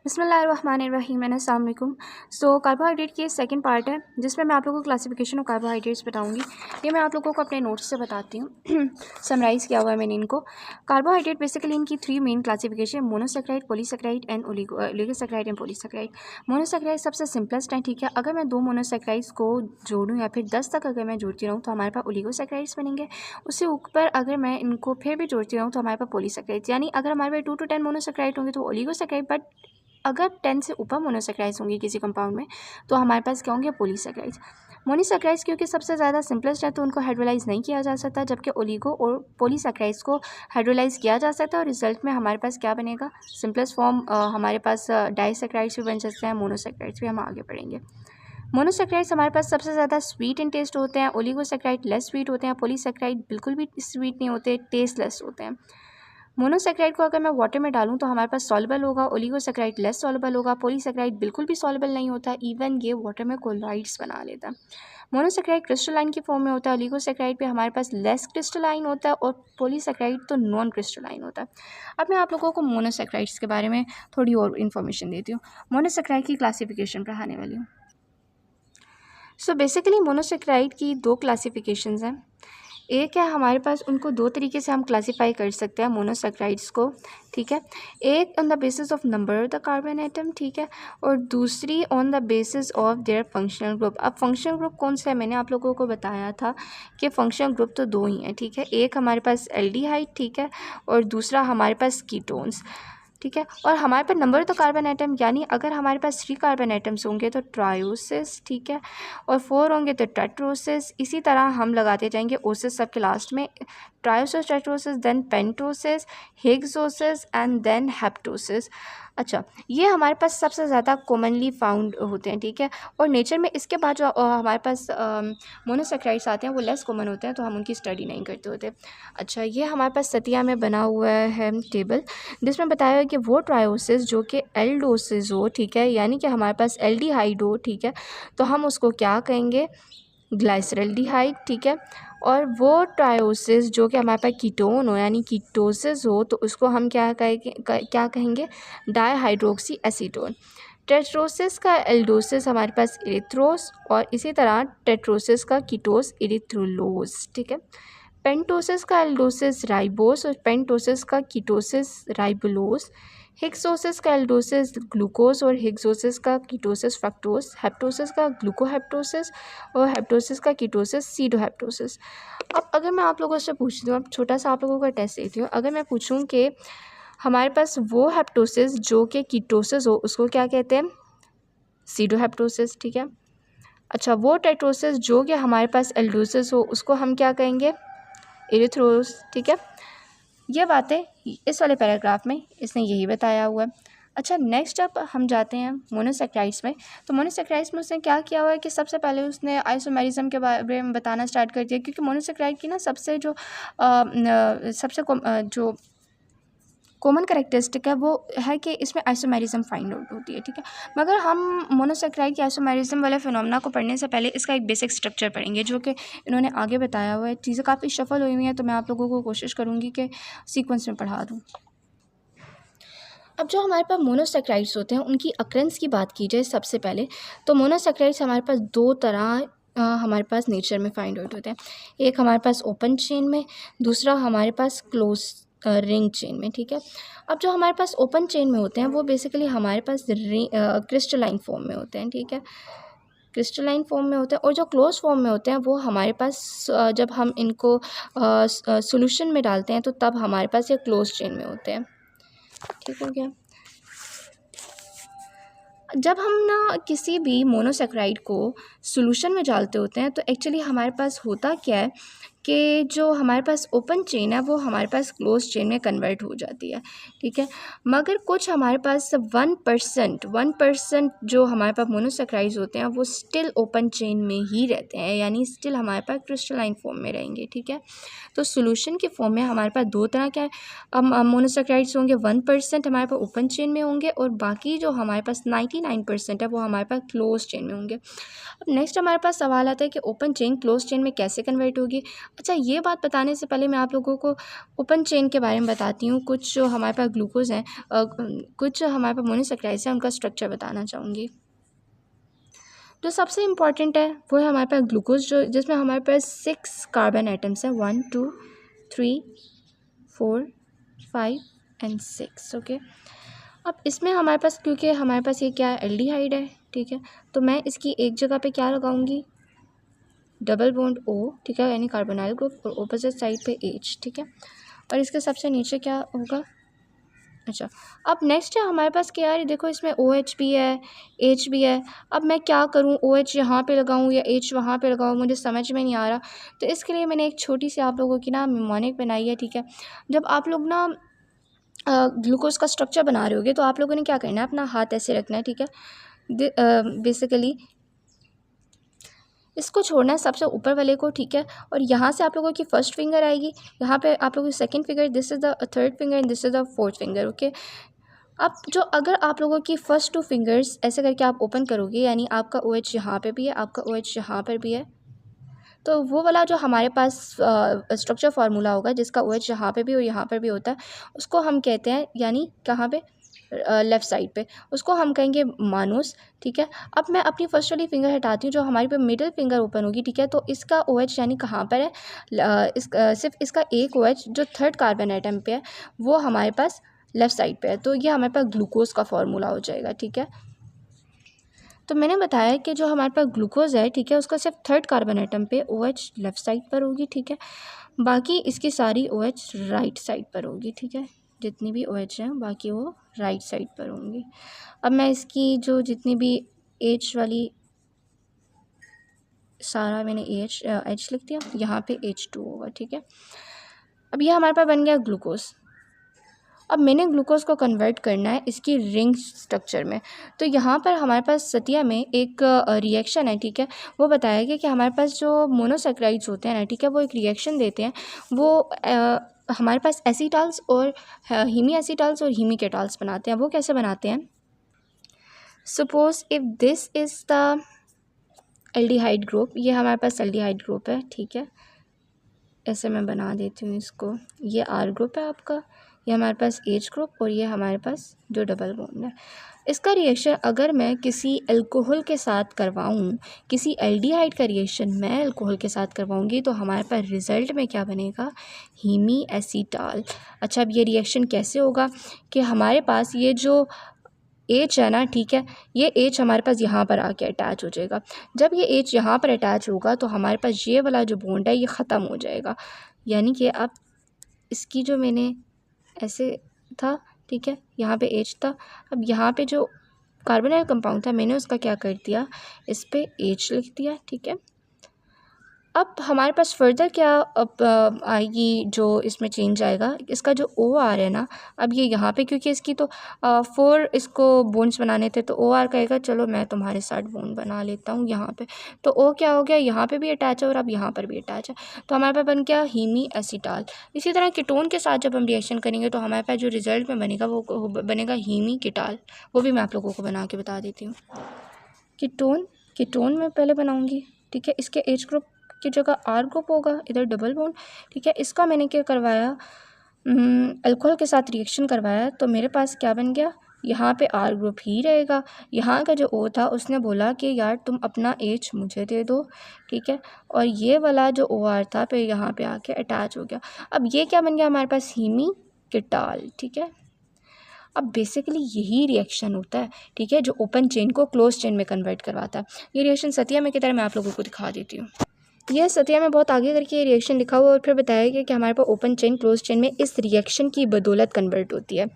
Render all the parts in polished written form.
बिस्मिल्लाहिर्रहमानिर्रहीम अस्सलाम वालेकुम। सो कार्बोहाइड्रेट की सेकंड पार्ट है जिसमें मैं आप लोगों को क्लासिफिकेशन ऑफ कार्बोहाइड्रेट्स बताऊंगी। ये मैं आप लोगों को अपने नोट्स से बताती हूँ। समराइज़ किया हुआ है मैंने इनको। कार्बोहाइड्रेट बेसिकली इनकी 3 main classification, monosaccharide, polysaccharide and oligosaccharide and polysaccharide. Monosaccharide सबसे सिंपलेस्ट है, ठीक है। अगर मैं 2 मोनोसेक्राइड्स को जोड़ूँ या फिर 10 तक अगर मैं जोड़ती रहूँ तो हमारे पास ओलिगोसेक्राइड्स बनेंगे। उससे ऊपर अगर मैं इनको फिर भी जोड़ती रहूँ तो हमारे पास पॉलीसेक्राइड्स, यानी अगर हमारे पास 2 to 10 मोनोसेक्राइड होंगे तो ओलिगोसेक्राइड, बट अगर 10 से ऊपर मोनोसेक्राइड्स होंगी किसी कंपाउंड में तो हमारे पास क्या होंगे, पॉलीसेक्राइड्स। मोनोसेक्राइड्स क्योंकि सबसे ज़्यादा सिंपलेस्ट है तो उनको हाइड्रोलाइज नहीं किया जा सकता, जबकि ओलिगो और पॉलीसेक्राइड्स को हाइड्रोलाइज किया जा सकता है और रिजल्ट में हमारे पास क्या बनेगा, सिंपलेस्ट फॉर्म हमारे पास डाइसेक्राइड्स भी बन सकते हैं, मोनोसेक्राइड्स भी हम आगे पढ़ेंगे। मोनोसेक्राइड्स हमारे पास सबसे ज़्यादा स्वीट इन टेस्ट होते हैं, ओलिगोसेक्राइड लेस स्वीट होते हैं, पॉलीसेक्राइड बिल्कुल भी स्वीट नहीं होते, टेस्टलेस होते हैं। मोनोसेक्राइड को अगर मैं वाटर में डालूं तो हमारे पास सॉल्युबल होगा, ओलिगोसेक्राइड लेस सॉल्युबल होगा, पॉलीसेक्राइड बिल्कुल भी सॉल्युबल नहीं होता, इवन ये वाटर में कोलॉइड्स बना लेता है। मोनोसेक्राइड क्रिस्टलाइन की फॉर्म में होता है, ओलिगोसेक्राइड पे हमारे पास लेस क्रिस्टलाइन होता है और पॉलीसेक्राइड तो नॉन क्रिस्टलाइन होता है। अब मैं आप लोगों को मोनोसेक्राइड्स के बारे में थोड़ी और इन्फॉर्मेशन देती हूँ। मोनोसेक्राइड की क्लासिफिकेशन पढ़ाने वाली हूँ। सो बेसिकली मोनोसेक्राइड की 2 क्लासिफिकेशंस हैं। एक है हमारे पास, उनको 2 तरीके से हम क्लासीफाई कर सकते हैं मोनोसेक्राइड्स को, ठीक है। एक on the basis of number of the carbon atom, ठीक है, और दूसरी on the basis of their functional group. अब फंक्शनल ग्रुप कौन सा है, मैंने आप लोगों को बताया था कि फंक्शनल ग्रुप तो 2 ही हैं, ठीक है। एक हमारे पास एल्डिहाइड, ठीक है, और दूसरा हमारे पास कीटोन्स, ठीक है। और हमारे पास number of the carbon atom, यानी अगर हमारे पास 3 कार्बन एटम्स होंगे तो ट्रायोसिस, ठीक है, और 4 होंगे तो टेट्रोसिस। इसी तरह हम लगाते जाएंगे ओसिस सबके लास्ट में, ट्रायोसिस, टेट्रोसिस, देन पेंटोसिस, हेक्सोसिस एंड देन हेप्टोसिस। अच्छा, ये हमारे पास सबसे ज़्यादा कॉमनली फाउंड होते हैं, ठीक है। और नेचर में इसके बाद जो हमारे पास मोनोसेक्राइड्स आते हैं वो लेस कॉमन होते हैं, तो हम उनकी स्टडी नहीं करते होते। अच्छा, ये हमारे पास सतिया में बना हुआ है टेबल, जिसमें बताया है कि वो ट्रायोसिस जो कि एल्डोसिस हो, ठीक है, यानी कि हमारे पास एल्डिहाइड हो, ठीक है, तो हम उसको क्या कहेंगे, ग्लाइसरल्डिहाइड, ठीक है। और वो ट्रायोसिस जो कि हमारे पास कीटोन हो यानी कीटोसिस हो तो उसको हम क्या कहेंगे, डाईहाइड्रोक्सी एसीटोन। टेट्रोसिस का एल्डोसिस हमारे पास इरिथ्रोस, और इसी तरह टेट्रोसिस का कीटोस इरिथ्रोलोस, ठीक है। पेंटोसिस का एल्डोसिस राइबोस और पेंटोसिस का कीटोसिस राइबोलोस। हेक्सोसिस का एल्डोसिस ग्लूकोज और हेक्सोसिस का कीटोसिस फ्रक्टोस। हेप्टोसिस का ग्लूकोहेप्टोसिस और हेप्टोसिस का कीटोसिस सीडोहेप्टोसिस। अब अगर मैं आप लोगों से पूछती हूँ, अब छोटा सा आप लोगों का टेस्ट देती हूँ, अगर मैं पूछूँ कि हमारे पास वो हेप्टोसिस जो कि कीटोसिस हो उसको क्या कहते हैं, सीडोहेप्टोसिस, ठीक है। अच्छा, वो टेट्रोसिस जो कि हमारे पास एल्डोसिस हो उसको हम क्या कहेंगे, इरिथ्रोस, ठीक है। ये बातें इस वाले पैराग्राफ में इसने यही बताया हुआ है। अच्छा, नेक्स्ट अब हम जाते हैं मोनोसेक्राइड्स में। तो मोनोसेक्राइड्स में उसने क्या किया हुआ है कि सबसे पहले उसने आइसोमेरिज्म के बारे में बताना स्टार्ट कर दिया, क्योंकि मोनोसेक्राइड की ना सबसे जो जो कॉमन करेक्टरिस्टिक है वो है कि इसमें आइसोमेरिज्म फाइंड आउट होती है, ठीक है। मगर हम मोनोसेक्राइड के आइसोमेरिज्म वाले फिनोमेना को पढ़ने से पहले इसका एक बेसिक स्ट्रक्चर पढ़ेंगे जो कि इन्होंने आगे बताया हुआ है। चीज़ें काफ़ी शफल हुई हुई हैं तो मैं आप लोगों को कोशिश करूँगी कि सीक्वेंस में पढ़ा दूँ। अब जो हमारे पास मोनोसेक्राइड्स होते हैं उनकी अक्रेंस की बात की जाए सबसे पहले, तो मोनोसेक्राइड्स हमारे पास 2 तरह हमारे पास नेचर में फाइंड आउट होते हैं। एक हमारे पास ओपन चेन में, दूसरा हमारे पास क्लोज रिंग चेन में, ठीक है। अब जो हमारे पास ओपन चेन में होते हैं वो बेसिकली हमारे पास क्रिस्टलाइन फॉर्म में होते हैं, ठीक है, क्रिस्टलाइन फॉर्म में होते हैं। और जो क्लोज फॉर्म में होते हैं वो हमारे पास जब हम इनको सॉल्यूशन में डालते हैं तो तब हमारे पास ये क्लोज चेन में होते हैं, ठीक हो गया। जब हम ना किसी भी मोनोसेक्राइड को सॉल्यूशन में डालते होते हैं तो एक्चुअली हमारे पास होता क्या है कि जो हमारे पास ओपन चेन है वो हमारे पास क्लोज चेन में कन्वर्ट हो जाती है, ठीक है। मगर कुछ हमारे पास 1% जो हमारे पास मोनोसेक्राइड्स होते हैं वो स्टिल ओपन चेन में ही रहते हैं, यानी स्टिल हमारे पास क्रिस्टलाइन फॉर्म में रहेंगे, ठीक है। तो सॉल्यूशन के फॉर्म में हमारे पास 2 तरह के मोनोसेक्राइड्स होंगे, 1% हमारे पास ओपन चेन में होंगे और बाकी जो हमारे पास 99% है वो हमारे पास क्लोज चेन में होंगे। अब नेक्स्ट हमारे पास सवाल आता है कि ओपन चेन क्लोज चेन में कैसे कन्वर्ट होगी। अच्छा, ये बात बताने से पहले मैं आप लोगों को ओपन चेन के बारे में बताती हूँ। कुछ जो हमारे पास ग्लूकोज़ हैं, कुछ जो हमारे पास मोनोसैकेराइड्स हैं, उनका स्ट्रक्चर बताना चाहूँगी। जो सबसे इम्पॉर्टेंट है वो है हमारे पास ग्लूकोज, जो जिसमें हमारे पास 6 कार्बन एटम्स हैं, 1 2 3 4 5 एंड 6। ओके, अब इसमें हमारे पास, क्योंकि हमारे पास ये क्या है, एल्डिहाइड है, ठीक है, तो मैं इसकी एक जगह पे क्या लगाऊंगी, डबल बॉन्ड O, ठीक है, यानी कार्बोनाइल ग्रुप, और ऑपोजिट साइड पे H, ठीक है, और इसके सबसे नीचे क्या होगा। अच्छा, अब नेक्स्ट है हमारे पास क्या है, देखो इसमें OH भी है, H भी है। अब मैं क्या करूँ, OH यहाँ पे लगाऊँ या H वहाँ पे लगाऊँ, मुझे समझ में नहीं आ रहा। तो इसके लिए मैंने एक छोटी सी आप लोगों की ना निमोनिक बनाई है, ठीक है। जब आप लोग ना ग्लूकोज का स्ट्रक्चर बना रहे होगे तो आप लोगों ने क्या करना है, अपना हाथ ऐसे रखना है, ठीक है, बेसिकली इसको छोड़ना है सबसे ऊपर वाले को, ठीक है, और यहाँ से आप लोगों की फर्स्ट फिंगर आएगी, यहाँ पे आप लोगों की second finger, this is the third finger and this is the fourth finger. Okay, अब जो अगर आप लोगों की फर्स्ट 2 फिंगर्स ऐसे करके आप ओपन करोगे, यानी आपका OH यहाँ पे भी है, आपका OH यहाँ पर भी है, तो वो वाला जो हमारे पास स्ट्रक्चर फार्मूला होगा जिसका OH यहाँ पे भी और यहाँ पर भी होता है, उसको हम कहते हैं, यानी कहाँ पे, लेफ़्ट साइड पे, उसको हम कहेंगे मानोस, ठीक है। अब मैं अपनी फर्स्ट वाली फिंगर हटाती हूँ, जो हमारी पे मिडिल फिंगर ओपन होगी, ठीक है, तो इसका OH यानी कहाँ पर है, सिर्फ इसका एक OH जो थर्ड कार्बन आइटम पे है वो हमारे पास लेफ़्ट साइड पे है, तो ये हमारे पास ग्लूकोज का फार्मूला हो जाएगा, ठीक है। तो मैंने बताया कि जो हमारे पास ग्लूकोज है, ठीक है, उसका सिर्फ थर्ड कार्बन आइटम पे OH लेफ़्ट साइड पर होगी, ठीक है, बाकी इसकी सारी OH राइट साइड पर होगी, ठीक है, जितनी भी OH हैं बाकी वो राइट साइड पर होंगी। अब मैं इसकी जो जितनी भी H वाली, सारा मैंने H लिख दिया, यहाँ पे H2 होगा, ठीक है। अब ये हमारे पास बन गया ग्लूकोज। अब मैंने ग्लूकोज को कन्वर्ट करना है इसकी रिंग स्ट्रक्चर में, तो यहाँ पर हमारे पास सतिया में एक रिएक्शन है, ठीक है, वो बताया गया कि हमारे पास जो मोनोसैकेराइड्स होते हैं ना, ठीक है, वो एक रिएक्शन देते हैं, वो हमारे पास एसीटाल्स और हीमी एसीटाल्स और हीमी केटाल्स बनाते हैं। वो कैसे बनाते हैं, suppose if this is the aldehyde group, ये हमारे पास एल्डिहाइड ग्रुप है, ठीक है, ऐसे मैं बना देती हूँ इसको, ये R ग्रुप है आपका, ये हमारे पास H ग्रुप, और ये हमारे पास जो डबल बॉन्ड है। इसका रिएक्शन अगर मैं किसी अल्कोहल के साथ करवाऊँ, किसी एल्डिहाइड का रिएक्शन मैं अल्कोहल के साथ करवाऊँगी, तो हमारे पास रिज़ल्ट में क्या बनेगा, हीमी एसीटाल। अच्छा, अब ये रिएक्शन कैसे होगा कि हमारे पास ये जो H है ना, ठीक है, ये H हमारे पास यहाँ पर आके अटैच हो जाएगा। जब ये H यहाँ पर अटैच होगा तो हमारे पास ये वाला जो बॉन्ड है ये ख़त्म हो जाएगा, यानी कि अब इसकी जो मैंने ऐसे था, ठीक है, यहाँ पे H था, अब यहाँ पे जो कार्बोनाइल कंपाउंड था मैंने उसका क्या कर दिया, इस पे H लिख दिया, ठीक है। अब हमारे पास फर्दर क्या अब आएगी, जो इसमें चेंज आएगा, इसका जो OR है ना, अब ये यहाँ पे क्योंकि इसकी तो 4 इसको बोन्स बनाने थे, तो OR कहेगा चलो मैं तुम्हारे साथ बोन बना लेता हूँ यहाँ पे, तो O क्या हो गया, यहाँ पे भी अटैच है और अब यहाँ पर भी अटैच है, तो हमारे पास बन गया हीमी एसीटाल। इसी तरह कीटोन के साथ जब हम रिएक्शन करेंगे तो हमारे पास जो रिज़ल्ट में बनेगा वो बनेगा हीमी कीटाल। वो भी मैं आप लोगों को बना के बता देती हूँ। कीटोन मैं पहले बनाऊँगी, ठीक है, इसके H ग्रुप की जगह R ग्रुप होगा, इधर डबल बॉन्ड, ठीक है, इसका मैंने क्या करवाया, अल्कोहल के साथ रिएक्शन करवाया, तो मेरे पास क्या बन गया, यहाँ पे R ग्रुप ही रहेगा। यहाँ का जो O था उसने बोला कि यार तुम अपना H मुझे दे दो, ठीक है, और ये वाला जो OR था फिर यहाँ पे आके अटैच हो गया। अब ये क्या बन गया हमारे पास, हीमी कीटाल, ठीक है। अब बेसिकली यही रिएक्शन होता है, ठीक है, जो ओपन चेन को क्लोज चेन में कन्वर्ट करवाता है। ये रिएक्शन सतिया में की तरह मैं आप लोगों को दिखा देती हूँ। यह सतिया में बहुत आगे करके ये रिएक्शन लिखा हुआ और फिर बताया गया कि हमारे पास ओपन चेन क्लोज चेन में इस रिएक्शन की बदौलत कन्वर्ट होती है।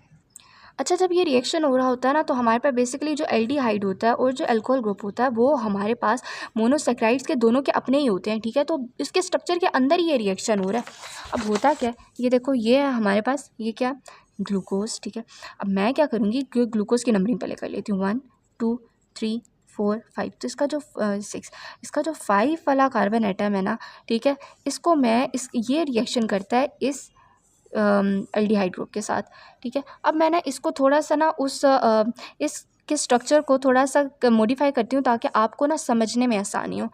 अच्छा, जब ये रिएक्शन हो रहा होता है ना, तो हमारे पास बेसिकली जो एल्डिहाइड होता है और जो अल्कोहल ग्रुप होता है वो हमारे पास मोनोसैकेराइड्स के दोनों के अपने ही होते हैं, ठीक है, तो इसके स्ट्रक्चर के अंदर ही ये रिएक्शन हो रहा है। अब होता क्या है, ये देखो, ये है हमारे पास, ये क्या, ग्लूकोज, ठीक है। अब मैं क्या करूँगी, ग्लूकोज की नंबरिंग पहले कर लेती हूँ, 1 2 3 4 5, तो इसका जो 6, इसका जो 5 वाला कार्बन एटम है ना, ठीक है, इसको मैं ये रिएक्शन करता है इस एल्डिहाइड ग्रुप के साथ, ठीक है। अब मैं ना इसको थोड़ा सा ना इस के स्ट्रक्चर को थोड़ा सा मॉडिफाई करती हूँ ताकि आपको ना समझने में आसानी हो।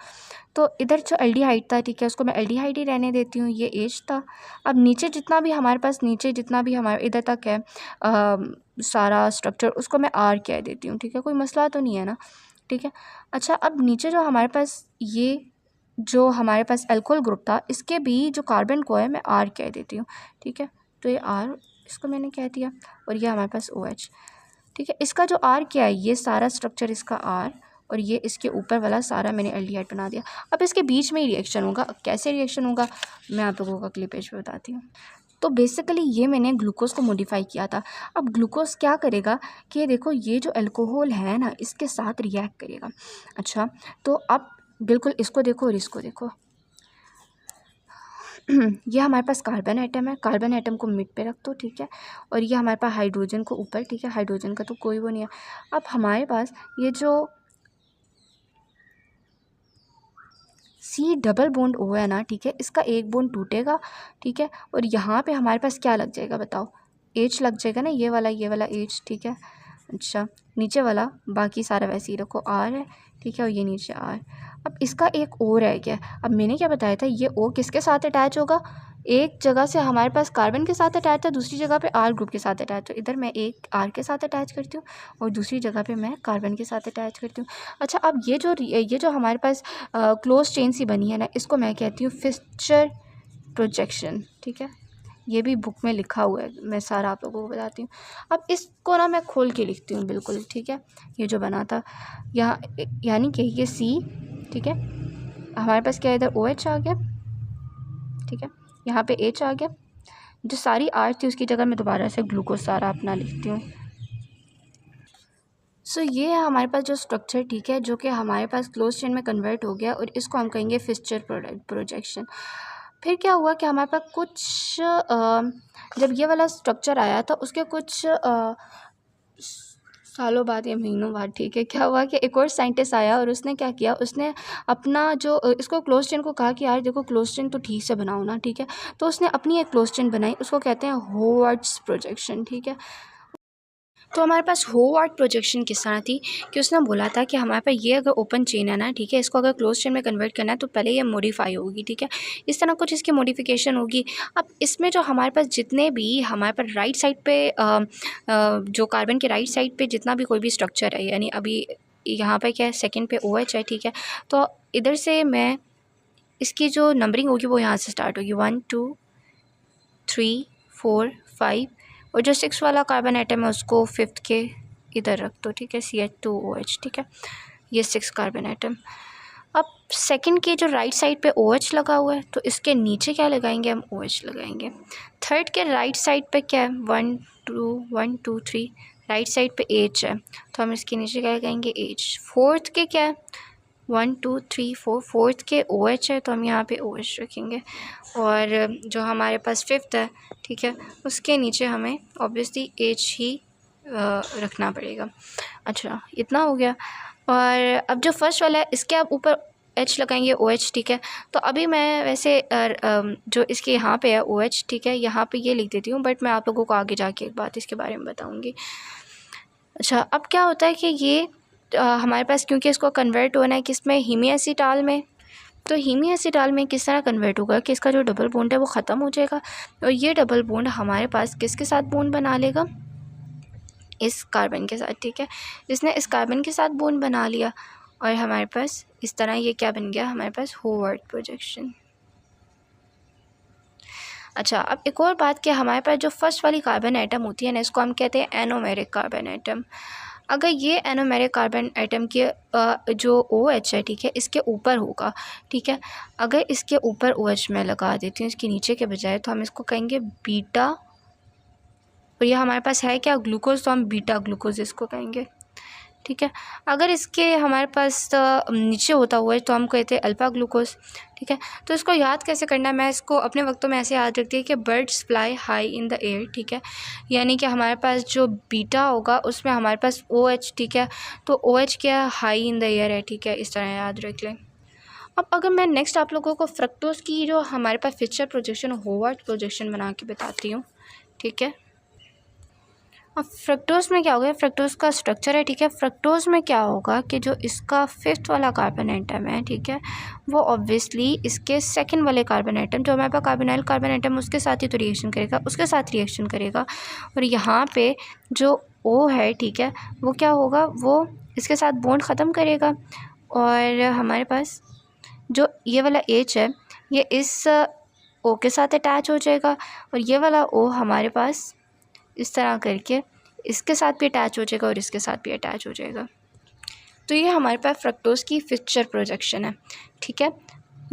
तो इधर जो एल्डिहाइड था, ठीक है, उसको मैं एल्डिहाइड ही रहने देती हूँ, ये एच था। अब नीचे जितना भी हमारे पास, नीचे जितना भी हमारे इधर तक है सारा स्ट्रक्चर, उसको मैं आर कह देती हूँ, ठीक है, कोई मसला तो नहीं है ना, ठीक है। अच्छा, अब नीचे जो हमारे पास ये जो हमारे पास एल्कोहल ग्रुप था, इसके भी जो कार्बन को है मैं आर कह देती हूँ, ठीक है। तो ये आर, इसको मैंने कह दिया, और ये हमारे पास ओ एच, ठीक है। इसका जो आर क्या है, ये सारा स्ट्रक्चर इसका आर, और ये इसके ऊपर वाला सारा मैंने एल्डिहाइड बना दिया। अब इसके बीच में ही रिएक्शन होगा। अब कैसे रिएक्शन होगा मैं आप लोगों को अगले पेज पे बताती हूँ। तो बेसिकली ये मैंने ग्लूकोज को मॉडिफाई किया था। अब ग्लूकोज क्या करेगा कि देखो ये जो अल्कोहल है ना, इसके साथ रिएक्ट करेगा। अच्छा, तो अब बिल्कुल इसको देखो और इसको देखो। ये हमारे पास कार्बन एटम है, कार्बन एटम को मिड पे रख दो, ठीक है, और ये हमारे पास हाइड्रोजन को ऊपर, ठीक है, हाइड्रोजन का तो कोई वो नहीं है। अब हमारे पास ये जो सी डबल बॉन्ड ओ है ना, ठीक है, इसका एक बॉन्ड टूटेगा, ठीक है, और यहाँ पे हमारे पास क्या लग जाएगा बताओ, एच लग जाएगा ना, ये वाला एच, ठीक है। अच्छा, नीचे वाला बाकी सारा वैसे ही रखो, आर है, ठीक है, और ये नीचे आर। अब इसका एक ओ रह गया। अब मैंने क्या बताया था, ये ओ किसके साथ अटैच होगा, एक जगह से हमारे पास कार्बन के साथ अटैच था, दूसरी जगह पे आर ग्रुप के साथ अटैच, तो इधर मैं एक आर के साथ अटैच करती हूँ और दूसरी जगह पे मैं कार्बन के साथ अटैच करती हूँ। अच्छा, अब ये जो हमारे पास क्लोज चेन सी बनी है ना, इसको मैं कहती हूँ फिस्चर प्रोजेक्शन, ठीक है। ये भी बुक में लिखा हुआ है, मैं सारा आप लोगों को बताती हूँ। अब इसको ना मैं खोल के लिखती हूँ बिल्कुल, ठीक है। ये जो बना था यहाँ, यानी कि ये सी, ठीक है, हमारे पास क्या है, इधर ओ एच आ गया, ठीक है, यहाँ पे एच आ गया। जो सारी आर थी उसकी जगह मैं दोबारा से ग्लूकोज सारा अपना लिखती हूँ। सो ये है हमारे पास जो स्ट्रक्चर, ठीक है, जो कि हमारे पास क्लोज चेन में कन्वर्ट हो गया, और इसको हम कहेंगे फिस्चर प्रोजेक्शन। फिर क्या हुआ कि हमारे पास कुछ जब ये वाला स्ट्रक्चर आया था उसके कुछ सालों बाद या महीनों बाद, ठीक है, क्या हुआ कि एक और साइंटिस्ट आया और उसने क्या किया, उसने अपना जो इसको क्लोज चेन को कहा कि यार देखो क्लोज चेन तो ठीक से बनाओ ना, ठीक है। तो उसने अपनी एक क्लोज चेन बनाई, उसको कहते हैं होवर्ड्स प्रोजेक्शन, ठीक है। तो हमारे पास होवर्ड प्रोजेक्शन किस तरह थी कि उसने बोला था कि हमारे पास ये अगर ओपन चेन है ना, ठीक है, इसको अगर क्लोज चेन में कन्वर्ट करना है तो पहले ये मॉडिफाई होगी, ठीक है, इस तरह कुछ इसकी मॉडिफिकेशन होगी। अब इसमें जो हमारे पास जितने भी हमारे पास राइट साइड पे जो कार्बन के राइट साइड पे जितना भी कोई भी स्ट्रक्चर है, यानी अभी यहाँ पे क्या है, सेकेंड पे OH है, ठीक है, तो इधर से मैं इसकी जो नंबरिंग होगी वो यहाँ से स्टार्ट होगी, 1 2 3 4 5, और जो 6 वाला कार्बन एटम है उसको 5th के इधर रख दो, ठीक है, CH2OH, ठीक है, ये 6 कार्बन एटम। अब सेकंड के जो राइट साइड पे OH लगा हुआ है तो इसके नीचे क्या लगाएंगे, हम OH लगाएंगे। थर्ड के राइट साइड पे क्या है, 1 2 3, राइट साइड पे H है तो हम इसके नीचे क्या लगाएंगे, H। फोर्थ के क्या है, 1 2 3 4, फोर्थ के OH है तो हम यहाँ पे OH रखेंगे, और जो हमारे पास फिफ्थ है, ठीक है, उसके नीचे हमें ऑब्वियसली H ही रखना पड़ेगा। अच्छा, इतना हो गया। और अब जो फर्स्ट वाला है इसके आप ऊपर H लगाएंगे, OH, ठीक है। तो अभी मैं वैसे जो इसके यहाँ पे है OH, ठीक है, यहाँ पे ये लिख देती हूँ, बट मैं आप लोगों को आगे जाके एक बात इसके बारे में बताऊँगी। अच्छा, अब क्या होता है कि ये हमारे पास, क्योंकि इसको कन्वर्ट होना है किस में, हीमी एसीटाल में, तो हीमी एसीटाल में किस तरह कन्वर्ट होगा कि इसका जो डबल बॉन्ड है वो ख़त्म हो जाएगा, और ये डबल बॉन्ड हमारे पास किसके साथ बॉन्ड बना लेगा, इस कार्बन के साथ, ठीक है। इसने इस कार्बन के साथ बॉन्ड बना लिया और हमारे पास इस तरह ये क्या बन गया, हमारे पास होवर्ड प्रोजेक्शन। अच्छा, अब एक और बात कि हमारे पास जो फर्स्ट वाली कार्बन एटम होती है ना, इसको हम कहते हैं एनोमेरिक कार्बन एटम। अगर ये एनोमेरिक कार्बन एटम के जो OH है, ठीक है, इसके ऊपर होगा, ठीक है, अगर इसके ऊपर OH मैं लगा देती हूँ इसके नीचे के बजाय, तो हम इसको कहेंगे बीटा, और ये हमारे पास है क्या, ग्लूकोज, तो हम बीटा ग्लूकोज इसको कहेंगे, ठीक है। अगर इसके हमारे पास नीचे होता हुआ है तो हम कहते हैं अल्फ़ा ग्लूकोज, ठीक है। तो इसको याद कैसे करना है, मैं इसको अपने वक्तों में ऐसे याद रखती है कि birds fly high in the air, ठीक है, यानी कि हमारे पास जो बीटा होगा उसमें हमारे पास OH, ठीक है, तो OH क्या हाई इन द एयर है, ठीक है, इस तरह याद रख लें। अब अगर मैं नेक्स्ट आप लोगों को फ्रक्टोज की जो हमारे पास फिशर प्रोजेक्शन, होवर्ड प्रोजेक्शन बना के बताती हूँ, ठीक है। अब फ्रक्टोज़ में क्या होगा, फ्रक्टोज़ का स्ट्रक्चर है, ठीक है। फ्रक्टोज़ में क्या होगा कि जो इसका 5th वाला कार्बन एटम है, ठीक है, वो ऑब्वियसली इसके 2nd वाले कार्बन एटम, जो हमारे पास कार्बोनाइल कार्बन एटम, उसके साथ ही तो रिएक्शन करेगा, उसके साथ रिएक्शन करेगा। और यहाँ पे जो O है, ठीक है, वो क्या होगा, वो इसके साथ बॉन्ड ख़त्म करेगा और हमारे पास जो ये वाला H है, ये इस O के साथ अटैच हो जाएगा और ये वाला O हमारे पास इस तरह करके इसके साथ भी अटैच हो जाएगा और इसके साथ भी अटैच हो जाएगा। तो ये हमारे पास फ्रक्टोज़ की फिक्सचर प्रोजेक्शन है, ठीक है।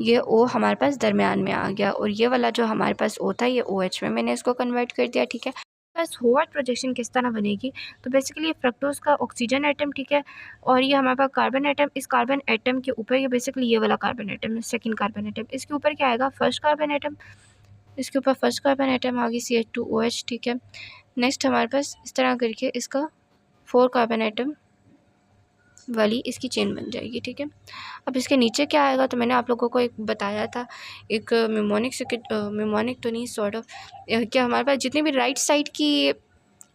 ये O हमारे पास दरमियान में आ गया और ये वाला जो हमारे पास O था, ये OH में मैंने इसको कन्वर्ट कर दिया, ठीक है। बस होवर्ड प्रोजेक्शन किस तरह बनेगी, तो बेसिकली ये फ्रक्टोज़ का ऑक्सीजन एटम, ठीक है, और ये हमारे पास कार्बन एटम, इस कार्बन एटम के ऊपर ये बेसिकली ये वाला कार्बन एटम है, 2nd कार्बन एटम, इसके ऊपर क्या आएगा, 1st कार्बन एटम, इसके ऊपर 1st कार्बन एटम आ गई CH2OH, ठीक है। नेक्स्ट हमारे पास इस तरह करके इसका 4 कार्बन एटम वाली इसकी चेन बन जाएगी, ठीक है। अब इसके नीचे क्या आएगा, तो मैंने आप लोगों को एक बताया था, एक मिमोनिक तो नहीं, सॉर्ट ऑफ, कि हमारे पास जितनी भी राइट साइड की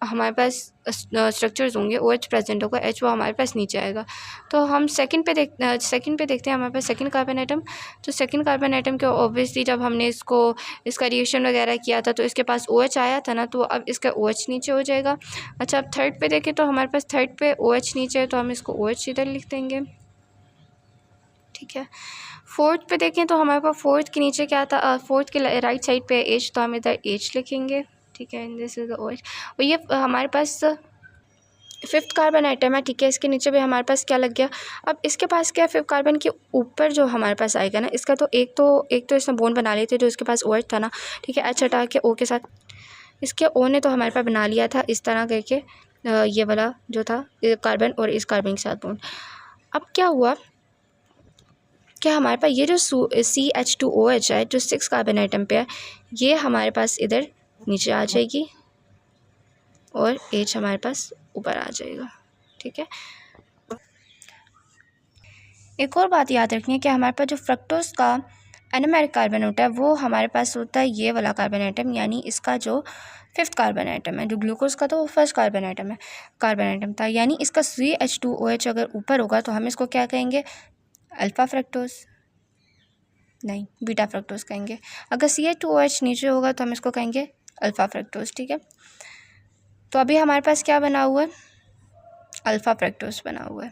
हमारे पास स्ट्रक्चर्स होंगे, OH प्रेजेंट होगा, H वो हमारे पास नीचे आएगा। तो हम सेकंड पे देखते हैं हमारे पास 2nd कार्बन एटम। तो 2nd कार्बन एटम के ऑब्वियसली जब हमने इसका रिएक्शन वगैरह किया था तो इसके पास OH आया था ना, तो अब इसका OH नीचे हो जाएगा। अच्छा, अब 3rd पे देखें तो हमारे पास 3rd पे OH नीचे है, तो हम इसको OH इधर लिख देंगे, ठीक है। 4th पे देखें तो हमारे पास 4th के नीचे क्या था, 4th के राइट साइड पे H, तो हम इधर H लिखेंगे, ठीक है। This is the OH। और ये हमारे पास 5th कार्बन आइटम है, ठीक है, इसके नीचे भी हमारे पास क्या लग गया। अब इसके पास क्या है, 5th कार्बन के ऊपर जो हमारे पास आएगा ना, इसका तो एक तो इसने बोन बना लिए थे, जो इसके पास OH था ना, ठीक है, H हटा के O के साथ, इसके O ने तो हमारे पास बना लिया था इस तरह करके, ये वाला जो था कार्बन और इस कार्बन के साथ बॉन्ड। अब क्या हुआ कि हमारे पास ये जो CH2OH है, जो 6 कार्बन आइटम पे है, ये हमारे पास इधर नीचे आ जाएगी और H हमारे पास ऊपर आ जाएगा, ठीक है। एक और बात याद रखनी है कि हमारे पास जो फ्रक्टोज़ का एनोमेरिक कार्बन होता है, वो हमारे पास होता है ये वाला कार्बन आइटम, यानी इसका जो 5th कार्बन आइटम है। जो ग्लूकोज का तो वो 1st कार्बन आइटम था, यानी इसका CH2OH अगर ऊपर होगा तो हम इसको क्या कहेंगे, अल्फ़ा फ्रक्टोज़, नहीं, बीटा फ्रक्टोज़ कहेंगे। अगर CH2OH नीचे होगा तो हम इसको कहेंगे अल्फ़ा फ्रक्टोज़, ठीक है। तो अभी हमारे पास क्या बना हुआ है, अल्फ़ा फ्रक्टोज़ बना हुआ है।